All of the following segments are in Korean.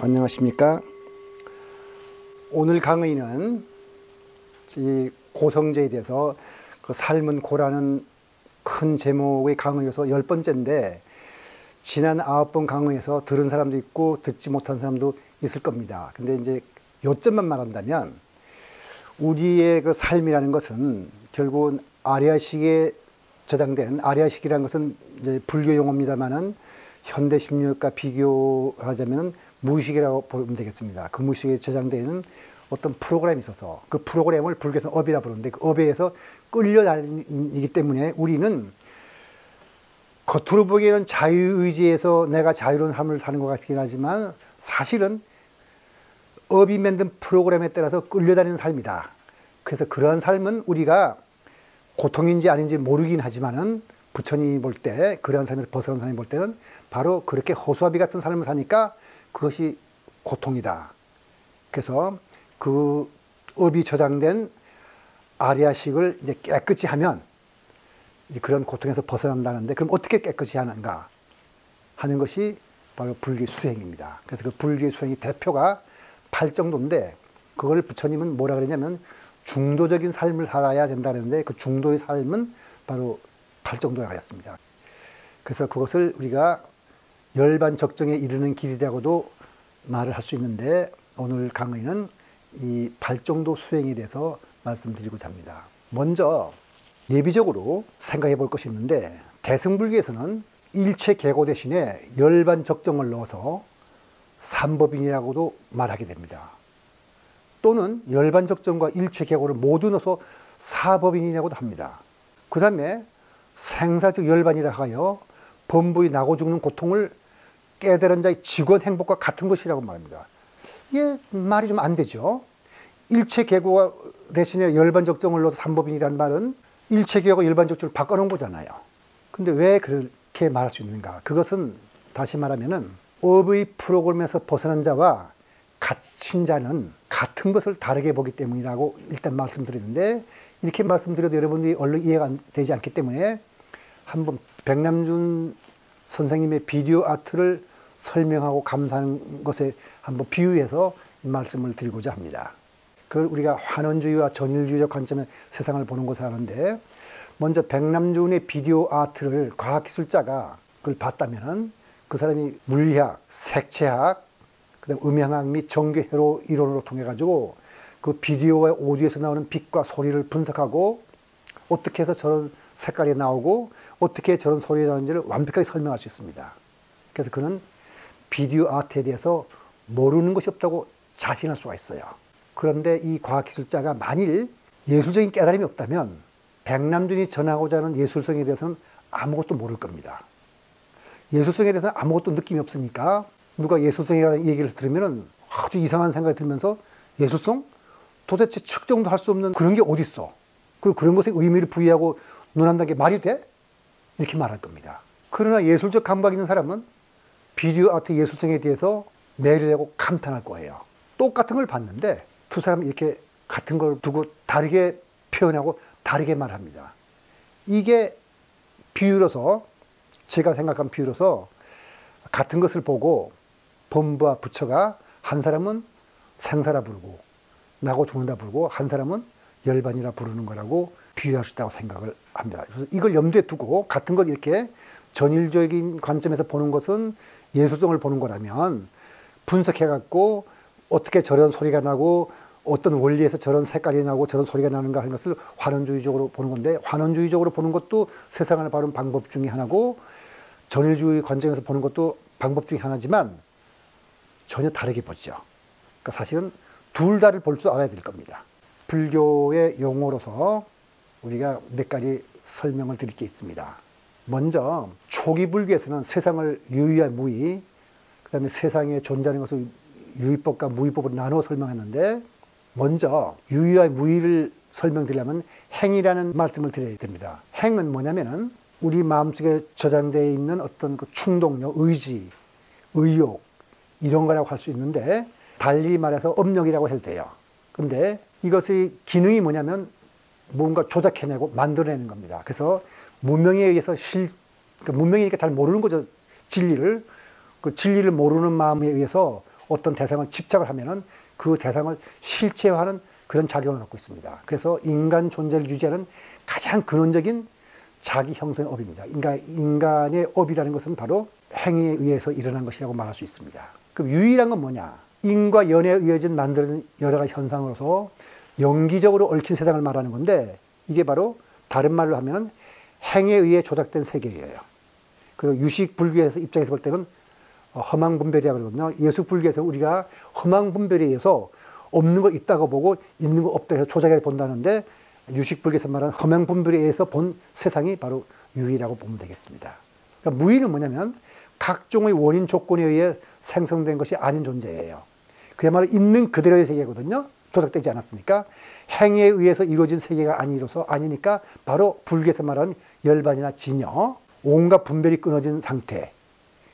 안녕하십니까. 오늘 강의는 이 고성제에 대해서 그 삶은 고라는 큰 제목의 강의여서 10번째인데 지난 9번 강의에서 들은 사람도 있고 듣지 못한 사람도 있을 겁니다. 근데 이제 요점만 말한다면 우리의 그 삶이라는 것은 결국은 아리아식에 저장된, 아리아식이라는 것은 이제 불교 용어입니다만은 현대 심리학과 비교하자면 무의식이라고 보면 되겠습니다. 그 무의식에 저장되는 어떤 프로그램이 있어서 그 프로그램을 불교에서 업이라 부르는데 그 업에 의해서 끌려다니기 때문에 우리는 겉으로 보기에는 자유의지에서 내가 자유로운 삶을 사는 것 같긴 하지만 사실은 업이 만든 프로그램에 따라서 끌려다니는 삶이다. 그래서 그러한 삶은 우리가 고통인지 아닌지 모르긴 하지만은 부처님이 볼 때 그러한 삶에서 벗어난 사람이 볼 때는 바로 그렇게 허수아비 같은 삶을 사니까 그것이 고통이다. 그래서 그 업이 저장된 아리아식을 이제 깨끗이 하면 이제 그런 고통에서 벗어난다는데 그럼 어떻게 깨끗이 하는가 하는 것이 바로 불교의 수행입니다. 그래서 그 불교의 수행의 대표가 8정도인데 그걸 부처님은 뭐라 그러냐면 중도적인 삶을 살아야 된다는데 그 중도의 삶은 바로 8정도라고 했습니다. 그래서 그것을 우리가 열반적정에 이르는 길이라고도 말을 할 수 있는데 오늘 강의는 이 8정도 수행에 대해서 말씀드리고자 합니다. 먼저 예비적으로 생각해 볼 것이 있는데 대승불교에서는 일체 계고 대신에 열반적정을 넣어서 삼법인이라고도 말하게 됩니다. 또는 열반적정과 일체 계고를 모두 넣어서 사법인이라고도 합니다. 그 다음에 생사적 열반이라 하여 범부의 나고 죽는 고통을 깨달은 자의 직원 행복과 같은 것이라고 말합니다. 이게 말이 좀 안 되죠. 일체 계고가 대신에 열반적정을 넣어서 삼법인이라는 말은 일체 계고가 열반적정을 바꿔놓은 거잖아요. 근데 왜 그렇게 말할 수 있는가? 그것은 다시 말하면은 업의 프로그램에서 벗어난 자와 갇힌 자는 같은 것을 다르게 보기 때문이라고 일단 말씀드리는데 이렇게 말씀드려도 여러분들이 얼른 이해가 되지 않기 때문에 한번 백남준 선생님의 비디오 아트를 설명하고 감상하는 것에 한번 비유해서 이 말씀을 드리고자 합니다. 그걸 우리가 환원주의와 전일주의적 관점에 세상을 보는 것을 하는데 먼저 백남준의 비디오 아트를 과학기술자가 그걸 봤다면은 그 사람이 물리학, 색채학, 그다음 음향학 및 전기회로 이론으로 통해 가지고 그 비디오와 오디오에서 나오는 빛과 소리를 분석하고 어떻게 해서 저런 색깔이 나오고 어떻게 저런 소리가 나오는지를 완벽하게 설명할 수 있습니다. 그래서 그는 비디오 아트에 대해서 모르는 것이 없다고 자신할 수가 있어요. 그런데 이 과학기술자가 만일 예술적인 깨달음이 없다면 백남준이 전하고자 하는 예술성에 대해서는 아무것도 모를 겁니다. 예술성에 대해서는 아무것도 느낌이 없으니까 누가 예술성이라는 얘기를 들으면 아주 이상한 생각이 들면서 예술성? 도대체 측정도 할 수 없는 그런 게 어디 있어? 그리고 그런 것에 의미를 부여하고 논한다는 게 말이 돼? 이렇게 말할 겁니다. 그러나 예술적 감각 있는 사람은 비디오 아트 예술성에 대해서 매료되고 감탄할 거예요. 똑같은 걸 봤는데 두 사람이 이렇게 같은 걸 두고 다르게 표현하고 다르게 말합니다. 이게 비유로서 제가 생각한 비유로서 같은 것을 보고 범부와 부처가 한 사람은 생사라 부르고 나고 죽는다 부르고 한 사람은 열반이라 부르는 거라고 비유할 수 있다고 생각을 합니다. 그래서 이걸 염두에 두고 같은 것 이렇게 전일적인 관점에서 보는 것은 예술성을 보는 거라면 분석해갖고 어떻게 저런 소리가 나고 어떤 원리에서 저런 색깔이 나고 저런 소리가 나는가 하는 것을 환원주의적으로 보는 건데 환원주의적으로 보는 것도 세상을 바른 방법 중에 하나고 전일주의 관점에서 보는 것도 방법 중에 하나지만 전혀 다르게 보죠. 그러니까 사실은 둘 다를 볼 줄 알아야 될 겁니다. 불교의 용어로서 우리가 몇 가지 설명을 드릴 게 있습니다. 먼저 초기 불교에서는 세상을 유의와 무의, 그 다음에 세상에 존재하는 것을 유의법과 무의법으로 나누어 설명했는데 먼저 유의와 무의를 설명드리려면 행이라는 말씀을 드려야 됩니다. 행은 뭐냐면은 우리 마음속에 저장되어 있는 어떤 그 충동력, 의지, 의욕 이런 거라고 할 수 있는데 달리 말해서 업력이라고 해도 돼요. 근데 이것의 기능이 뭐냐면 뭔가 조작해내고 만들어내는 겁니다. 그래서 문명에 의해서 문명이니까 잘 모르는 거죠. 진리를. 그 진리를 모르는 마음에 의해서 어떤 대상을 집착을 하면은 그 대상을 실체화하는 그런 작용을 갖고 있습니다. 그래서 인간 존재를 유지하는 가장 근원적인 자기 형성의 업입니다. 인간의 업이라는 것은 바로 행위에 의해서 일어난 것이라고 말할 수 있습니다. 그럼 유의란 건 뭐냐? 인과 연에 의해진 만들어진 여러 가지 현상으로서 영기적으로 얽힌 세상을 말하는 건데, 이게 바로 다른 말로 하면 행에 의해 조작된 세계예요. 그리고 유식 불교에서 입장에서 볼 때는 허망분별이라고 그러거든요. 예수 불교에서 우리가 허망분별에 의해서 없는 거 있다고 보고 있는 거 없다 해서 조작해 본다는데, 유식 불교에서 말하는 허망분별에 의해서 본 세상이 바로 유의라고 보면 되겠습니다. 그러니까 무의는 뭐냐면 각종의 원인 조건에 의해 생성된 것이 아닌 존재예요. 그야말로 있는 그대로의 세계거든요. 조작되지 않았으니까. 행위에 의해서 이루어진 세계가 아니니까 바로 불교에서 말하는 열반이나 진여, 온갖 분별이 끊어진 상태,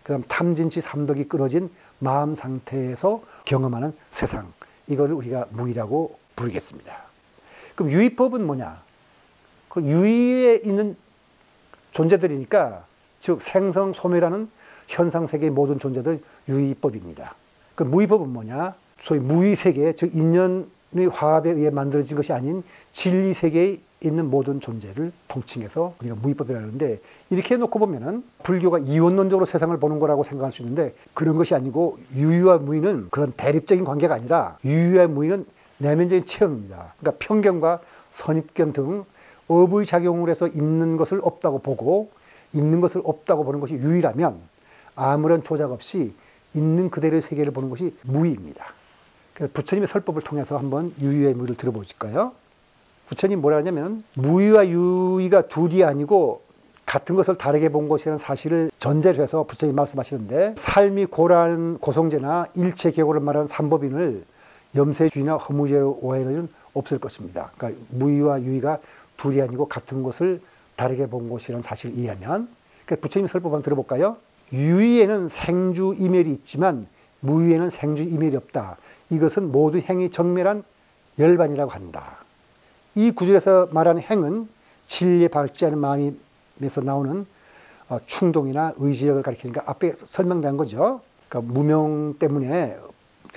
그 다음 탐진치 삼독이 끊어진 마음 상태에서 경험하는 세상, 이거를 우리가 무의라고 부르겠습니다. 그럼 유의법은 뭐냐? 그 유의에 있는 존재들이니까, 즉 생성, 소멸하는 현상세계의 모든 존재들 유의법입니다. 그 무의법은 뭐냐? 소위 무의세계, 즉 인연의 화합에 의해 만들어진 것이 아닌 진리세계에 있는 모든 존재를 통칭해서 우리가 무의법이라고 하는데, 이렇게 놓고 보면은 불교가 이원론적으로 세상을 보는 거라고 생각할 수 있는데, 그런 것이 아니고 유의와 무의는 그런 대립적인 관계가 아니라 유의와 무의는 내면적인 체험입니다. 그러니까 편견과 선입견 등 업의 작용을 해서 있는 것을 없다고 보고 있는 것을 없다고 보는 것이 유의라면, 아무런 조작 없이 있는 그대로의 세계를 보는 것이 무의입니다. 그래서 부처님의 설법을 통해서 한번 유의와 무의를 들어보실까요? 부처님 뭐라 하냐면, 무의와 유의가 둘이 아니고 같은 것을 다르게 본 것이라는 사실을 전제로 해서 부처님 말씀하시는데, 삶이 고라는 고성제나 일체 계고를 말하는 삼법인을 염세주의나 허무죄로 오해는 없을 것입니다. 그러니까 무의와 유의가 둘이 아니고 같은 것을 다르게 본 것이라는 사실을 이해하면, 그러니까 부처님 설법 한번 들어볼까요? 유의에는 생주 이멸이 있지만 무의에는 생주 이멸이 없다. 이것은 모두 행이 정멸한 열반이라고 한다. 이 구절에서 말하는 행은 진리에 밝지 않은 마음에서 나오는 충동이나 의지력을 가리키니까 앞에 설명된 거죠. 그러니까 무명 때문에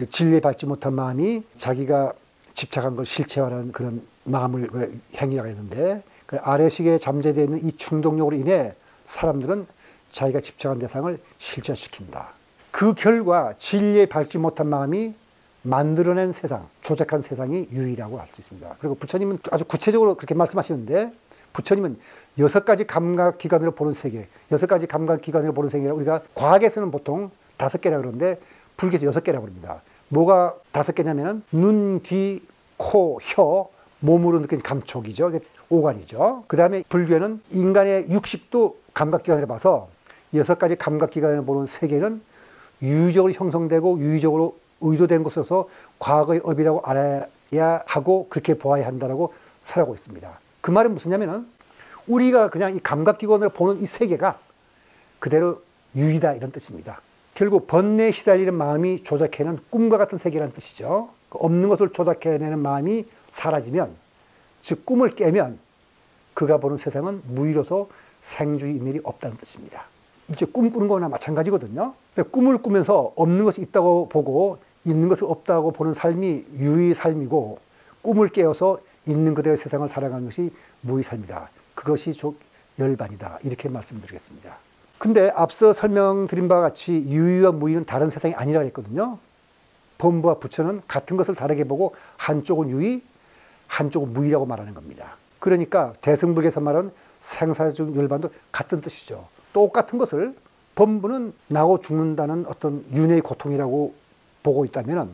진리에 밝지 못한 마음이 자기가 집착한 걸 실체화하는 그런 마음을 행이라고 했는데, 아래식에 잠재되어 있는 이 충동력으로 인해 사람들은 자기가 집착한 대상을 실체화시킨다. 그 결과 진리에 밝지 못한 마음이 만들어낸 세상, 조작한 세상이 유의라고 할 수 있습니다. 그리고 부처님은 아주 구체적으로 그렇게 말씀하시는데, 부처님은 6가지 감각기관으로 보는 세계, 6가지 감각기관으로 보는 세계라 우리가 과학에서는 보통 5개라고 그러는데 불교에서 6개라고 합니다. 뭐가 5개냐면은 눈, 귀, 코, 혀, 몸으로 느끼는 감촉이죠. 이게 5관이죠. 그 다음에 불교에는 인간의 60도 감각기관을 봐서 6가지 감각기관을 보는 세계는 유의적으로 형성되고 유의적으로 의도된 것으로서 과거의 업이라고 알아야 하고 그렇게 보아야 한다라고 설하고 있습니다. 그 말은 무슨냐면은 우리가 그냥 이 감각기관으로 보는 이 세계가 그대로 유의다, 이런 뜻입니다. 결국 번뇌에 시달리는 마음이 조작해내는 꿈과 같은 세계라는 뜻이죠. 없는 것을 조작해내는 마음이 사라지면, 즉 꿈을 깨면 그가 보는 세상은 무의로서 생주의 이멸이 없다는 뜻입니다. 이제 꿈 꾸는 거나 마찬가지거든요. 꿈을 꾸면서 없는 것이 있다고 보고 있는 것을 없다고 보는 삶이 유의 삶이고, 꿈을 깨어서 있는 그대로의 세상을 살아가는 것이 무의 삶이다. 그것이 열반이다. 이렇게 말씀드리겠습니다. 근데 앞서 설명드린 바와 같이 유의와 무의는 다른 세상이 아니라고 했거든요. 법문부와 부처는 같은 것을 다르게 보고 한쪽은 유의, 한쪽은 무의라고 말하는 겁니다. 그러니까 대승불교에서 말하는 생사중 열반도 같은 뜻이죠. 똑같은 것을 법문부는 나고 죽는다는 어떤 윤회의 고통이라고 보고 있다면,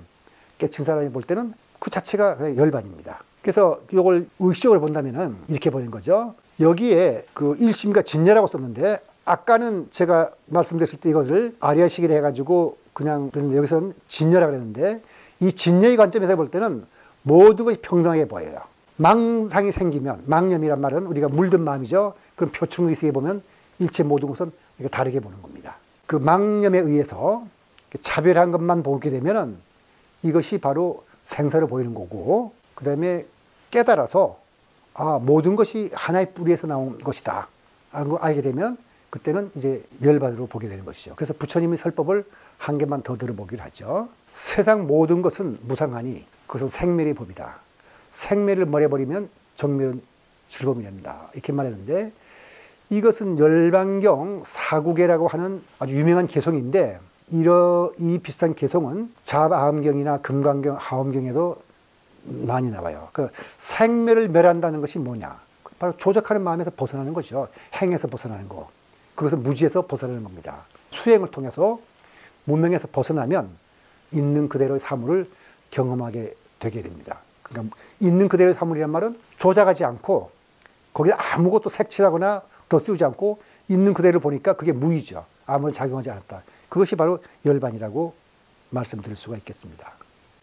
깨친 사람이 볼 때는 그 자체가 열반입니다. 그래서 이걸 의식적으로 본다면 이렇게 보는 거죠. 여기에 그 일심과 진여라고 썼는데, 아까는 제가 말씀드렸을 때 이것을 아리아식이라 해가지고 그냥 여기서는 진여라고 그랬는데, 이 진여의 관점에서 볼 때는 모든 것이 평등하게 보여요. 망상이 생기면, 망념이란 말은 우리가 물든 마음이죠. 그럼 표충의식에 보면 일체 모든 것은 다르게 보는 겁니다. 그 망념에 의해서 차별한 것만 보게 되면은 이것이 바로 생사로 보이는 거고, 그 다음에 깨달아서 모든 것이 하나의 뿌리에서 나온 것이다 알게 되면 그때는 이제 열반으로 보게 되는 것이죠. 그래서 부처님의 설법을 한 개만 더 들어보기를 하죠. 세상 모든 것은 무상하니 그것은 생멸의 법이다. 생멸을 멀어버리면 정멸은 즐거움이랍니다. 이렇게 말했는데, 이것은 열반경 사구계라고 하는 아주 유명한 개성인데, 이 비슷한 개성은 자아함경이나 금강경, 하엄경에도 많이 나와요. 그 생멸을 멸한다는 것이 뭐냐? 바로 조작하는 마음에서 벗어나는 거죠. 행에서 벗어나는 거. 그것은 무지에서 벗어나는 겁니다. 수행을 통해서 문명에서 벗어나면 있는 그대로의 사물을 경험하게 되게 됩니다. 그러니까 있는 그대로의 사물이란 말은 조작하지 않고 거기에 아무것도 색칠하거나 더 씌우지 않고 있는 그대로 보니까 그게 무의죠. 아무런 작용하지 않았다. 그것이 바로 열반이라고 말씀드릴 수가 있겠습니다.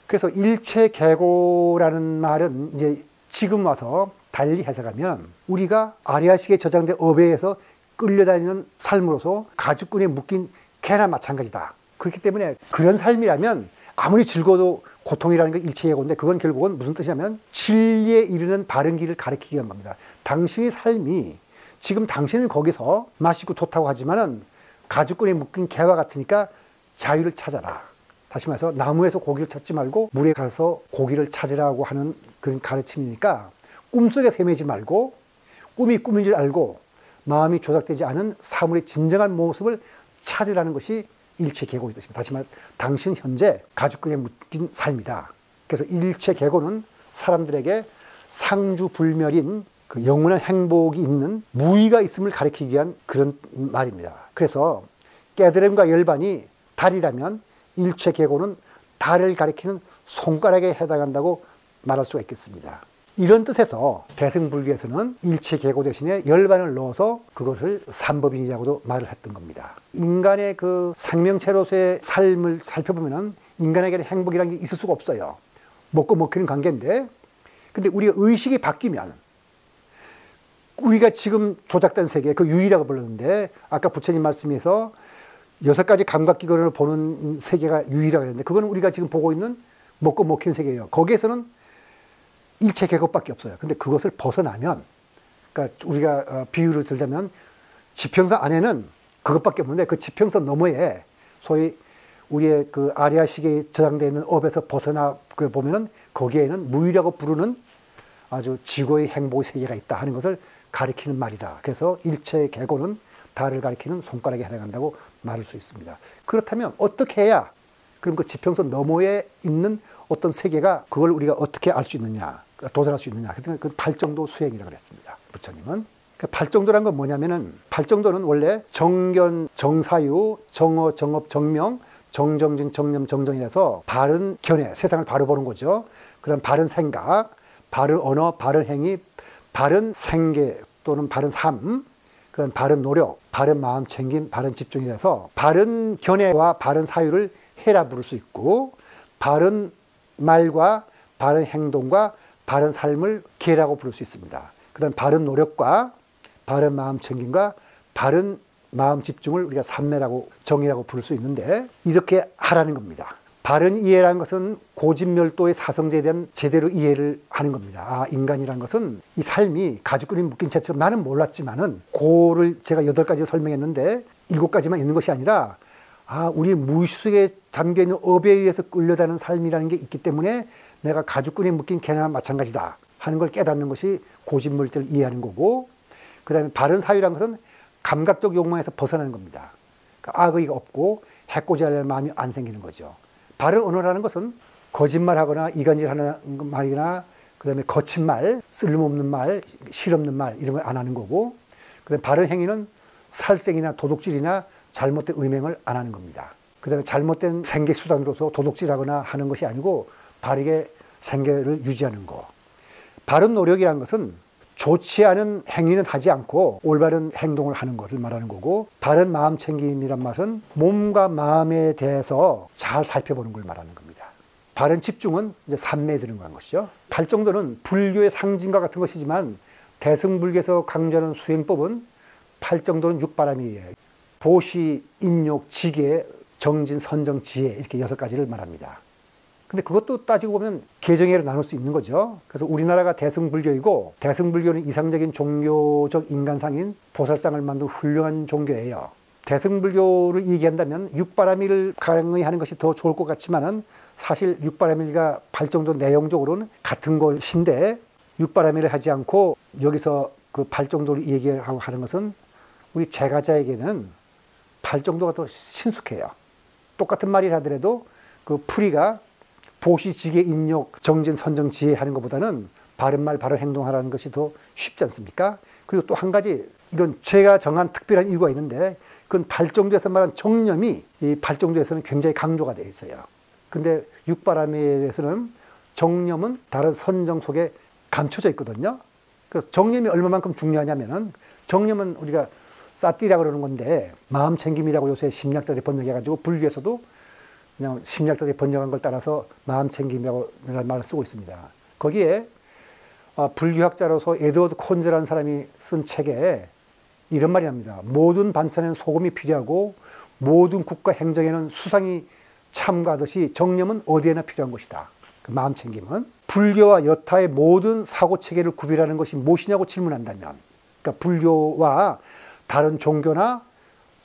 그래서 일체계고라는 말은 이제 지금 와서 달리 해석하면 우리가 아리아식에 저장된 업에서 끌려다니는 삶으로서 가죽끈에 묶인 개나 마찬가지다. 그렇기 때문에 그런 삶이라면 아무리 즐거워도 고통이라는 게 일체계고인데, 그건 결국은 무슨 뜻이냐면 진리에 이르는 바른 길을 가리키기 위한 겁니다. 당신의 삶이 지금 당신은 거기서 맛있고 좋다고 하지만은 가죽끈에 묶인 개와 같으니까 자유를 찾아라. 다시 말해서 나무에서 고기를 찾지 말고 물에 가서 고기를 찾으라고 하는 그런 가르침이니까, 꿈속에 헤매지 말고 꿈이 꿈인 줄 알고 마음이 조작되지 않은 사물의 진정한 모습을 찾으라는 것이 일체계고의 뜻입니다. 다시 말해 당신 현재 가죽끈에 묶인 삶이다. 그래서 일체계고는 사람들에게 상주불멸인 그 영원한 행복이 있는 무의가 있음을 가리키기 위한 그런 말입니다. 그래서 깨달음과 열반이 달이라면 일체계고는 달을 가리키는 손가락에 해당한다고 말할 수가 있겠습니다. 이런 뜻에서 대승불교에서는 일체계고 대신에 열반을 넣어서 그것을 삼법인이라고도 말을 했던 겁니다. 인간의 그 생명체로서의 삶을 살펴보면 인간에게는 행복이라는 게 있을 수가 없어요. 먹고 먹히는 관계인데, 근데 우리가 의식이 바뀌면 우리가 지금 조작된 세계, 그 유의라고 불렀는데, 아까 부처님 말씀에서 6가지 감각기관을 보는 세계가 유의라고 했는데, 그거는 우리가 지금 보고 있는 먹고 먹히는 세계예요. 거기에서는 일체계고밖에 없어요. 근데 그것을 벗어나면, 그러니까 우리가 비유를 들자면 지평선 안에는 그것밖에 없는데, 그 지평선 너머에 소위 우리의 그 아리아식에 저장되어 있는 업에서 벗어나 보면은 거기에는 무의라고 부르는 아주 지고의 행복의 세계가 있다 하는 것을 가리키는 말이다. 그래서 일체계고는 달을 가리키는 손가락에 해당한다고 말할 수 있습니다. 그렇다면 어떻게 해야 그럼 그 지평선 너머에 있는 어떤 세계가, 그걸 우리가 어떻게 알 수 있느냐, 도달할 수 있느냐. 그 팔정도 수행이라고 그랬습니다. 부처님은. 팔정도란 건 뭐냐면은, 팔정도는 원래 정견, 정사유, 정어, 정업, 정명, 정정진, 정념, 정정이라서 바른 견해, 세상을 바로 보는 거죠. 그 다음 바른 생각, 바른 언어, 바른 행위, 바른 생계 또는 바른 삶, 그 다음 바른 노력, 바른 마음 챙김, 바른 집중이라서 바른 견해와 바른 사유를 해라 부를 수 있고, 바른 말과 바른 행동과 바른 삶을 계라고 부를 수 있습니다. 그 다음 바른 노력과 바른 마음 챙김과 바른 마음 집중을 우리가 삼매라고, 정의라고 부를 수 있는데, 이렇게 하라는 겁니다. 바른 이해라는 것은 고진멸도의 사성제에 대한 제대로 이해를 하는 겁니다. 아, 인간이라는 것은 이 삶이 가죽끈이 묶인 채처럼, 나는 몰랐지만은 고를 제가 8가지 설명했는데 7가지만 있는 것이 아니라, 아, 우리 무의식 속에 담겨있는 업에 의해서 끌려다니는 삶이라는 게 있기 때문에 내가 가죽끈에 묶인 개나 마찬가지다 하는 걸 깨닫는 것이 고진멸도를 이해하는 거고, 그 다음에 바른 사유라는 것은 감각적 욕망에서 벗어나는 겁니다. 그러니까 악의가 없고 해코지 하려는 마음이 안 생기는 거죠. 바른 언어라는 것은 거짓말하거나 이간질하는 말이나, 그 다음에 거친 말, 쓸모없는 말, 실없는 말, 이런 걸 안 하는 거고, 그 다음에 바른 행위는 살생이나 도둑질이나 잘못된 음행을 안 하는 겁니다. 그 다음에 잘못된 생계 수단으로서 도둑질하거나 하는 것이 아니고 바르게 생계를 유지하는 거. 바른 노력이라는 것은 좋지 않은 행위는 하지 않고 올바른 행동을 하는 것을 말하는 거고, 바른 마음 챙김이란 말은 몸과 마음에 대해서 잘 살펴보는 걸 말하는 겁니다. 바른 집중은 이제 삼매에 들어간 것이죠. 팔정도는 불교의 상징과 같은 것이지만 대승불교에서 강조하는 수행법은 팔정도는 육바람이에요. 보시, 인욕, 지계, 정진, 선정, 지혜, 이렇게 6가지를 말합니다. 근데 그것도 따지고 보면 계정으로 나눌 수 있는 거죠. 그래서 우리나라가 대승불교이고 대승불교는 이상적인 종교적 인간상인 보살상을 만든 훌륭한 종교예요. 대승불교를 얘기한다면 육바라밀을 강의하는 것이 더 좋을 것 같지만은 사실 육바라밀과 발정도 내용적으로는 같은 것인데 육바라밀을 하지 않고 여기서 그 발정도를 얘기하고 하는 것은 우리 제가자에게는 발정도가 더 친숙해요. 똑같은 말이라 하더라도 그 풀이가 보시지계 인욕 정진 선정 지혜 하는 것보다는 바른 말 바른 행동하라는 것이 더 쉽지 않습니까? 그리고 또 한 가지 이건 제가 정한 특별한 이유가 있는데 그건 발정도에서 말한 정념이 이 발정도에서는 굉장히 강조가 되어 있어요. 근데 육바람에 대해서는 정념은 다른 선정 속에 감춰져 있거든요. 그래서 정념이 얼마만큼 중요하냐면은 정념은 우리가 사띠라고 그러는 건데 마음 챙김이라고 요새 심리학자들이 번역해가지고 불교에서도 그냥 심리학자들이 번역한 걸 따라서 마음 챙김이라고 말을 쓰고 있습니다. 거기에 불교학자로서 에드워드 콘즈라는 사람이 쓴 책에 이런 말이 납니다. 모든 반찬에는 소금이 필요하고 모든 국가 행정에는 수상이 참가하듯이 정념은 어디에나 필요한 것이다. 그 마음 챙김은 불교와 여타의 모든 사고체계를 구별하는 것이 무엇이냐고 질문한다면, 그러니까 불교와 다른 종교나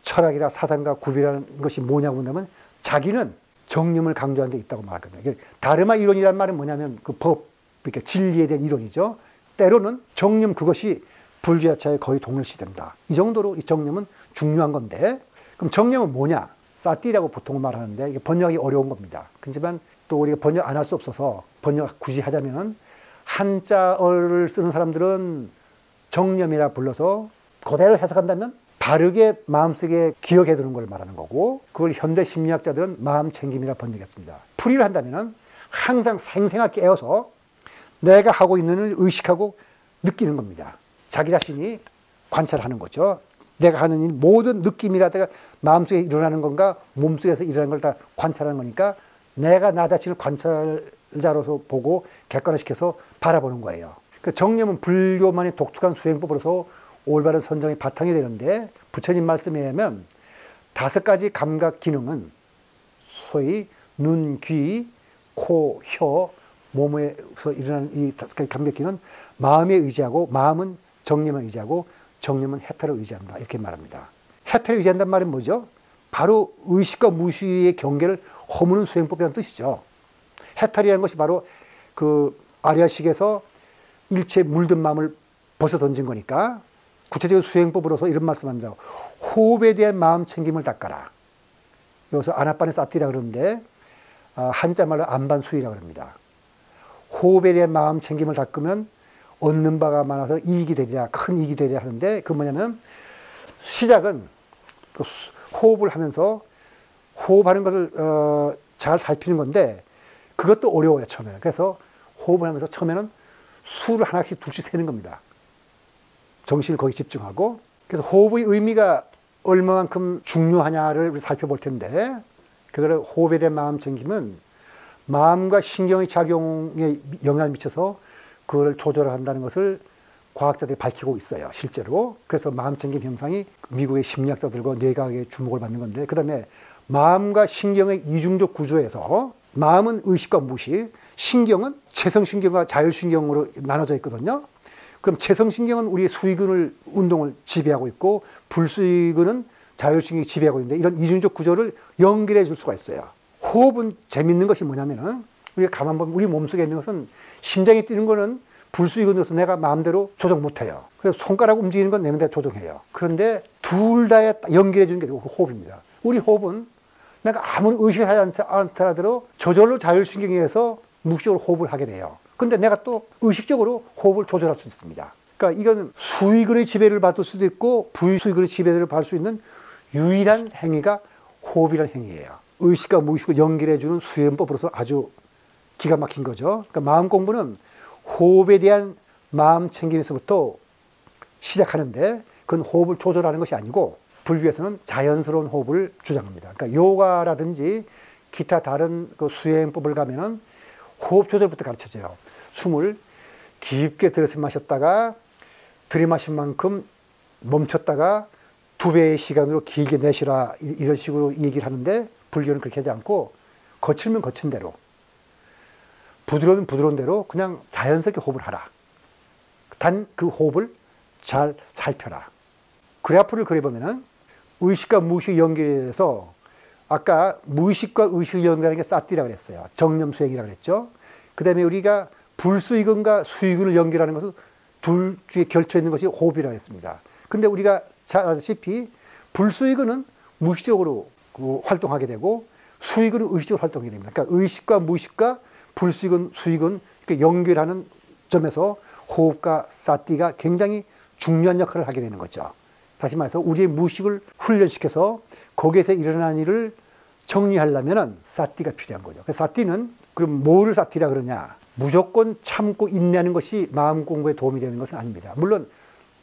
철학이나 사상과 구별하는 것이 뭐냐고 묻는다면 자기는 정념을 강조하는 데 있다고 말하거든요. 다르마 이론이란 말은 뭐냐면 그 법, 이렇게 진리에 대한 이론이죠. 때로는 정념 그것이 불교 자체에 거의 동일시된다. 이 정도로 이 정념은 중요한 건데, 그럼 정념은 뭐냐? 사띠라고 보통 말하는데 이게 번역이 어려운 겁니다. 그렇지만 또 우리가 번역 안 할 수 없어서 번역 굳이 하자면 한자어를 쓰는 사람들은 정념이라 불러서 그대로 해석한다면 바르게 마음속에 기억해 두는 걸 말하는 거고, 그걸 현대 심리학자들은 마음 챙김이라 번역했습니다. 풀이를 한다면 항상 생생하게 깨어서 내가 하고 있는 일을 의식하고 느끼는 겁니다. 자기 자신이 관찰하는 거죠. 내가 하는 일 모든 느낌이라든가 마음속에 일어나는 건가 몸속에서 일어나는 걸 다 관찰하는 거니까 내가 나 자신을 관찰자로서 보고 객관화시켜서 바라보는 거예요. 그 정념은 불교만의 독특한 수행법으로서 올바른 선정이 바탕이 되는데, 부처님 말씀에 의하면 5가지 감각 기능은 소위 눈, 귀, 코, 혀, 몸에서 일어나는 이 5가지 감각 기능은 마음에 의지하고, 마음은 정념에 의지하고, 정념은 해탈을 의지한다, 이렇게 말합니다. 해탈을 의지한다는 말은 뭐죠? 바로 의식과 무의식의 경계를 허무는 수행법이라는 뜻이죠. 해탈이라는 것이 바로 그 아리아식에서 일체에 물든 마음을 벗어 던진 거니까 구체적인 수행법으로서 이런 말씀합니다. 호흡에 대한 마음 챙김을 닦아라. 여기서 아나빠네 사티라 그러는데 한자말로 안반수이라고 합니다. 호흡에 대한 마음 챙김을 닦으면 얻는 바가 많아서 이익이 되리라, 큰 이익이 되리라 하는데, 그 뭐냐면 시작은 호흡을 하면서 호흡하는 것을 잘 살피는 건데 그것도 어려워요, 처음에는. 그래서 호흡을 하면서 처음에는 수를 하나씩 둘씩 세는 겁니다. 정신을 거기 집중하고. 그래서 호흡의 의미가 얼마만큼 중요하냐를 살펴볼 텐데, 그거를 호흡에 대한 마음 챙김은 마음과 신경의 작용에 영향을 미쳐서 그걸 조절한다는 것을 과학자들이 밝히고 있어요, 실제로. 그래서 마음챙김 형상이 미국의 심리학자들과 뇌과학의 주목을 받는 건데, 그 다음에 마음과 신경의 이중적 구조에서 마음은 의식과 무의식, 신경은 체성신경과 자율신경으로 나눠져 있거든요. 그럼 체성신경은 우리의 수의근을 운동을 지배하고 있고 불수의근은 자율신경이 지배하고 있는데, 이런 이중적 구조를 연결해 줄 수가 있어요. 호흡은 재밌는 것이 뭐냐면은 우리가 가만 보면 우리 몸속에 있는 것은 심장이 뛰는 거는 불수의근으로서 내가 마음대로 조정 못해요. 그래서 손가락 움직이는 건 내 마음대로 조정해요. 그런데 둘 다에 연결해 주는 게 호흡입니다. 우리 호흡은 내가 아무리 의식을 하지 않더라도 저절로 자율신경에 의해서 무의식적으로 호흡을 하게 돼요. 근데 내가 또 의식적으로 호흡을 조절할 수 있습니다. 그러니까 이건 수의근의 지배를 받을 수도 있고 부수의근의 지배를 받을 수 있는 유일한 행위가 호흡이라는 행위예요. 의식과 무의식을 연결해 주는 수행법으로서 아주 기가 막힌 거죠. 그러니까 마음 공부는 호흡에 대한 마음 챙김에서부터 시작하는데, 그건 호흡을 조절하는 것이 아니고 불교에서는 자연스러운 호흡을 주장합니다. 그러니까 요가라든지 기타 다른 그 수행법을 가면은 호흡 조절부터 가르쳐줘요. 숨을 깊게 들여서 마셨다가 들이마신 만큼 멈췄다가 2배의 시간으로 길게 내쉬라, 이런 식으로 얘기를 하는데, 불교는 그렇게 하지 않고 거칠면 거친 대로 부드러운 부드러운 대로 그냥 자연스럽게 호흡을 하라. 단 그 호흡을 잘 살펴라. 그래프를 그려보면은 의식과 무의식 연결해서 아까 무의식과 의식을 연결하는 게 사티라고 그랬어요. 정념수행이라고 그랬죠. 그 다음에 우리가 불수의근과 수의근을 연결하는 것은 둘 중에 결쳐 있는 것이 호흡이라고 했습니다. 근데 우리가 잘 아시다시피 불수의근은 무의식적으로 활동하게 되고 수의근은 의식적으로 활동하게 됩니다. 그러니까 의식과 무의식과 불수의근, 수의근 연결하는 점에서 호흡과 사티가 굉장히 중요한 역할을 하게 되는 거죠. 다시 말해서 우리의 무의식을 훈련시켜서 거기에서 일어난 일을 정리하려면 사티가 필요한 거죠. 그래서 사티는 그럼 뭐를 사티라 그러냐? 무조건 참고 인내하는 것이 마음 공부에 도움이 되는 것은 아닙니다. 물론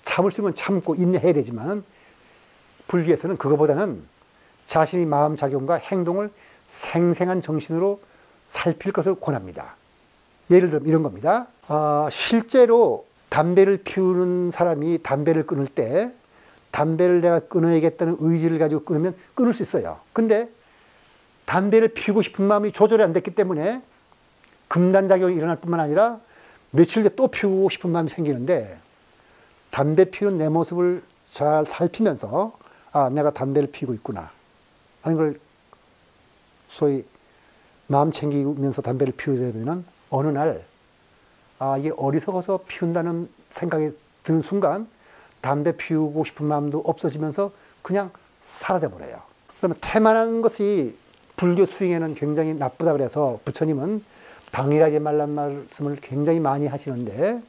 참을 수 있는 건 참고 인내해야 되지만 불교에서는 그거보다는 자신의 마음 작용과 행동을 생생한 정신으로 살필 것을 권합니다. 예를 들면 이런 겁니다. 실제로 담배를 피우는 사람이 담배를 끊을 때 담배를 내가 끊어야겠다는 의지를 가지고 끊으면 끊을 수 있어요. 근데 담배를 피우고 싶은 마음이 조절이 안 됐기 때문에 금단작용이 일어날 뿐만 아니라 며칠 뒤에 또 피우고 싶은 마음이 생기는데 담배 피우는 내 모습을 잘 살피면서 내가 담배를 피우고 있구나 하는 걸 소위 마음 챙기면서 담배를 피우게 되면 어느 날 이게 어리석어서 피운다는 생각이 드는 순간 담배 피우고 싶은 마음도 없어지면서 그냥 사라져버려요. 그러면 태만한 것이 불교 수행에는 굉장히 나쁘다 그래서 부처님은 방일하지 말란 말씀을 굉장히 많이 하시는데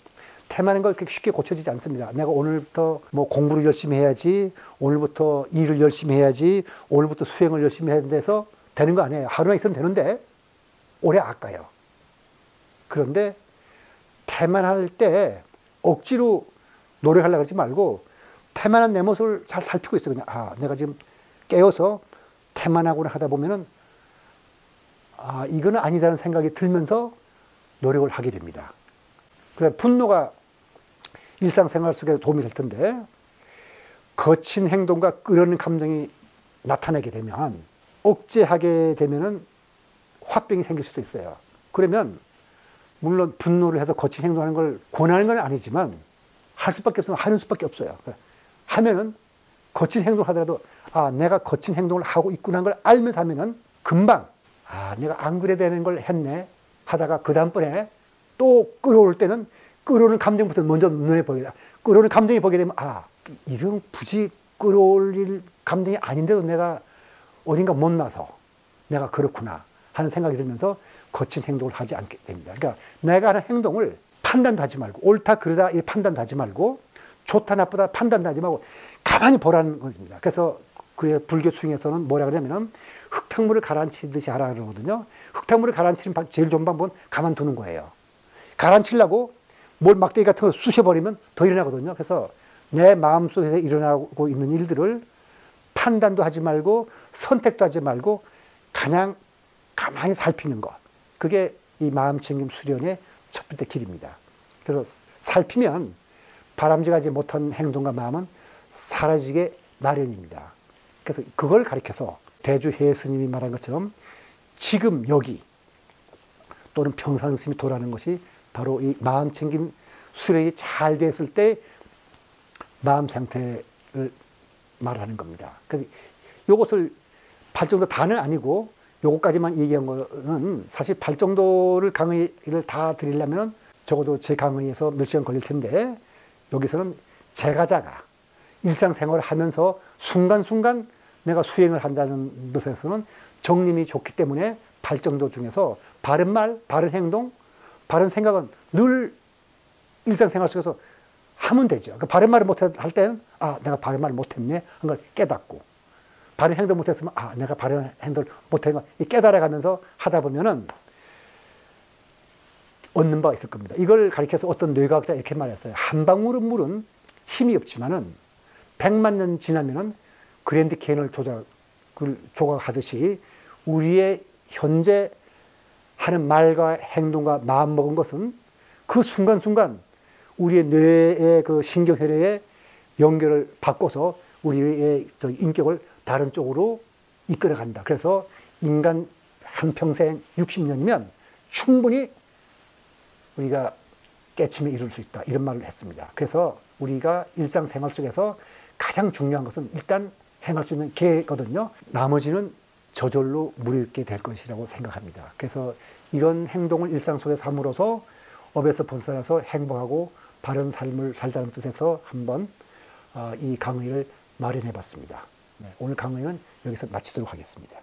태만한 건 그렇게 쉽게 고쳐지지 않습니다. 내가 오늘부터 뭐 공부를 열심히 해야지, 오늘부터 일을 열심히 해야지, 오늘부터 수행을 열심히 해야 돼서 되는 거 아니에요. 하루나 있으면 되는데 오래 아까요. 그런데 태만할 때 억지로 노력하려고 하지 말고 태만한 내 모습을 잘 살피고 있어요. 그냥 내가 지금 깨어서 태만하구나 하다 보면은 이거는 아니다는 생각이 들면서 노력을 하게 됩니다. 그래서 분노가 일상생활 속에서 도움이 될 텐데 거친 행동과 끓는 감정이 나타나게 되면 억제하게 되면은 화병이 생길 수도 있어요. 그러면 물론 분노를 해서 거친 행동하는 걸 권하는 건 아니지만 할 수밖에 없으면 하는 수밖에 없어요. 하면은 거친 행동을 하더라도 내가 거친 행동을 하고 있구나 하는 걸 알면서 하면은 금방 내가 안 그래야 되는 걸 했네 하다가 그 다음번에 또 끌어올 때는 끌어오는 감정부터 먼저 눈에 보게 돼. 끌어오는 감정이 보게 되면 이런 굳이 끌어올릴 감정이 아닌데도 내가 어딘가 못나서 내가 그렇구나 하는 생각이 들면서 거친 행동을 하지 않게 됩니다. 그러니까 내가 하는 행동을 판단도 하지 말고 옳다 그러다 이 판단도 하지 말고 좋다 나쁘다 판단도 하지 말고 가만히 보라는 것입니다. 그래서 불교 수행에서는 뭐라 그러냐면은 흙탕물을 가라앉히듯이 하라 그러거든요. 흙탕물을 가라앉히는 제일 좋은 방법은 가만두는 거예요. 가라앉히려고 뭘 막대기 같은 거 쑤셔버리면 더 일어나거든요. 그래서 내 마음속에서 일어나고 있는 일들을 판단도 하지 말고 선택도 하지 말고 그냥 가만히 살피는 것. 그게 이 마음챙김 수련의 첫 번째 길입니다. 그래서 살피면 바람직하지 못한 행동과 마음은 사라지게 마련입니다. 그래서 그걸 가리켜서 대주해 스님이 말한 것처럼 지금 여기 또는 평상심이 도라는 것이 바로 이 마음챙김 수련이 잘 됐을 때 마음 상태를 말하는 겁니다. 그래서 이것을 팔정도 다는 아니고 요것까지만 얘기한 거는 사실 팔정도를 강의를 다 드리려면 적어도 제 강의에서 몇 시간 걸릴 텐데 여기서는 제가자가 일상생활을 하면서 순간순간 내가 수행을 한다는 것에서는 정림이 좋기 때문에 팔정도 중에서 바른 말, 바른 행동, 바른 생각은 늘 일상생활 속에서 하면 되죠. 그러니까 바른 말을 못할 때는 내가 바른 말을 못했네 하는 걸 깨닫고 바른 행동 못했으면 내가 바른 행동을 못한 걸 깨달아가면서 하다 보면은 얻는 바가 있을 겁니다. 이걸 가리켜서 어떤 뇌과학자 이렇게 말했어요. 한 방울의 물은 힘이 없지만은 100만 년 지나면은 그랜드 캐니언을 조각하듯이 우리의 현재 하는 말과 행동과 마음 먹은 것은 그 순간순간 우리의 뇌의 그 신경혈액의 연결을 바꿔서 우리의 인격을 다른 쪽으로 이끌어 간다. 그래서 인간 한평생 60년이면 충분히 우리가 깨침에 이룰 수 있다. 이런 말을 했습니다. 그래서 우리가 일상생활 속에서 가장 중요한 것은 일단 행할 수 있는 계거든요. 나머지는 저절로 무르익게 될 것이라고 생각합니다. 그래서 이런 행동을 일상 속에서 함으로써 업에서 벗어나서 행복하고 바른 삶을 살자는 뜻에서 한번 이 강의를 마련해 봤습니다. 오늘 강의는 여기서 마치도록 하겠습니다.